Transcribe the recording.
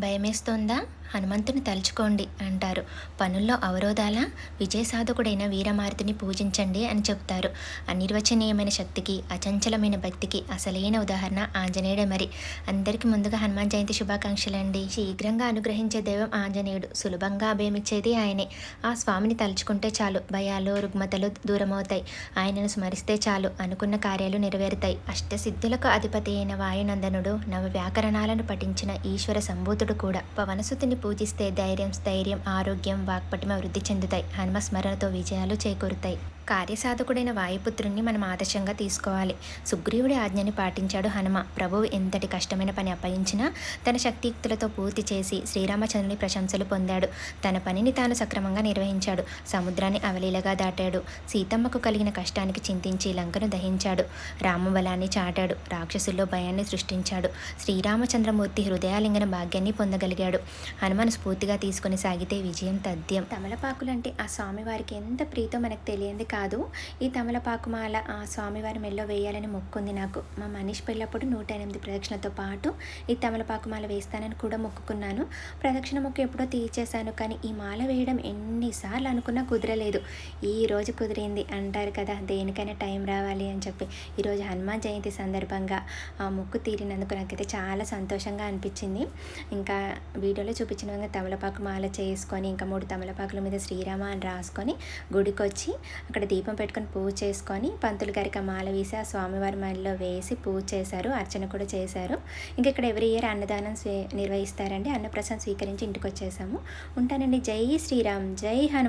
భయమేస్తోందా? హనుమంతుని తలుచుకోండి అంటారు. పనుల్లో అవరోధాలా? విజయసాధకుడైన వీరమారుతిని పూజించండి అని చెప్తారు. అనిర్వచనీయమైన శక్తికి, అచంచలమైన భక్తికి అసలైన ఉదాహరణ ఆంజనేయుడే మరి. అందరికీ ముందుగా హనుమాన్ జయంతి శుభాకాంక్షలండి. శీఘ్రంగా అనుగ్రహించే దైవం ఆంజనేయుడు. సులభంగా అభయమిచ్చేది ఆయనే. ఆ స్వామిని తలుచుకుంటే చాలు భయాలు, రుగ్మతలు దూరమవుతాయి. ఆయనను స్మరిస్తే చాలు అనుకున్న కార్యాలు నెరవేరుతాయి. అష్టసిద్ధులకు అధిపతి అయిన వాయునందనుడు, నవ వ్యాకరణాలను పఠించిన ఈశ్వర సంభూతుడు కూడా. పవనసుతుని పూజిస్తే ధైర్యం, స్థైర్యం, ఆరోగ్యం, వాక్పటిమ వృద్ధి చెందుతాయి. హనుమ స్మరణతో విజయాలు చేకూరుతాయి. కార్యసాధకుడైన వాయుపుత్రుణ్ణి మనం ఆదర్శంగా తీసుకోవాలి. సుగ్రీవుడి ఆజ్ఞని పాటించాడు హనుమ. ప్రభువు ఎంతటి కష్టమైన పని అప్పగించినా తన శక్తియుక్తులతో పూర్తి చేసి శ్రీరామచంద్రుని ప్రశంసలు పొందాడు. తన పనిని తాను సక్రమంగా నిర్వహించాడు. సముద్రాన్ని అవలీలగా దాటాడు. సీతమ్మకు కలిగిన కష్టానికి చింతించి లంకను దహించాడు. రామబలాన్ని చాటాడు. రాక్షసుల్లో భయాన్ని సృష్టించాడు. శ్రీరామచంద్రమూర్తి హృదయాలింగన భాగ్యాన్ని పొందగలిగాడు. హనుమను స్ఫూర్తిగా తీసుకొని సాగితే విజయం తథ్యం. తమలపాకులంటే ఆ స్వామివారికి ఎంత ప్రీతో మనకు తెలియంది కాదు. ఈ తమలపాకు మాల ఆ స్వామివారి మెల్లో వేయాలని మొక్కుంది నాకు. మా మనీష్ పెళ్ళప్పుడు 108 ప్రదక్షిణతో పాటు ఈ తమలపాకు మాల వేస్తానని కూడా మొక్కుకున్నాను. ప్రదక్షిణ మొక్కు ఎప్పుడో తీర్చేశాను, కానీ ఈ మాల వేయడం ఎన్నిసార్లు అనుకున్నా కుదరలేదు. ఈ రోజు కుదిరింది అంటారు కదా, దేనికైనా టైం రావాలి అని చెప్పి. ఈరోజు హనుమాన్ జయంతి సందర్భంగా ఆ మొక్కు తీరినందుకు నాకైతే చాలా సంతోషంగా అనిపించింది. ఇంకా వీడియోలో చూపించిన విధంగా తమలపాకు మాల చేసుకొని, ఇంకా 3 తమలపాకుల మీద శ్రీరామ అని రాసుకొని గుడికి వచ్చి అక్కడ దీపం పెట్టుకొని పూజ చేసుకొని పంతులు గారికి ఆ మాల వేసి ఆ స్వామివారి మెడలో వేసి పూజ చేశారు. అర్చన కూడా చేశారు. ఇంకా ఇక్కడ ఎవ్రీ ఇయర్ అన్నదానం నిర్వహిస్తారండి. అన్నప్రసాదం స్వీకరించి ఇంటికి వచ్చేసాము. ఉంటానండి. జై శ్రీరామ్, జై హనుమాన్.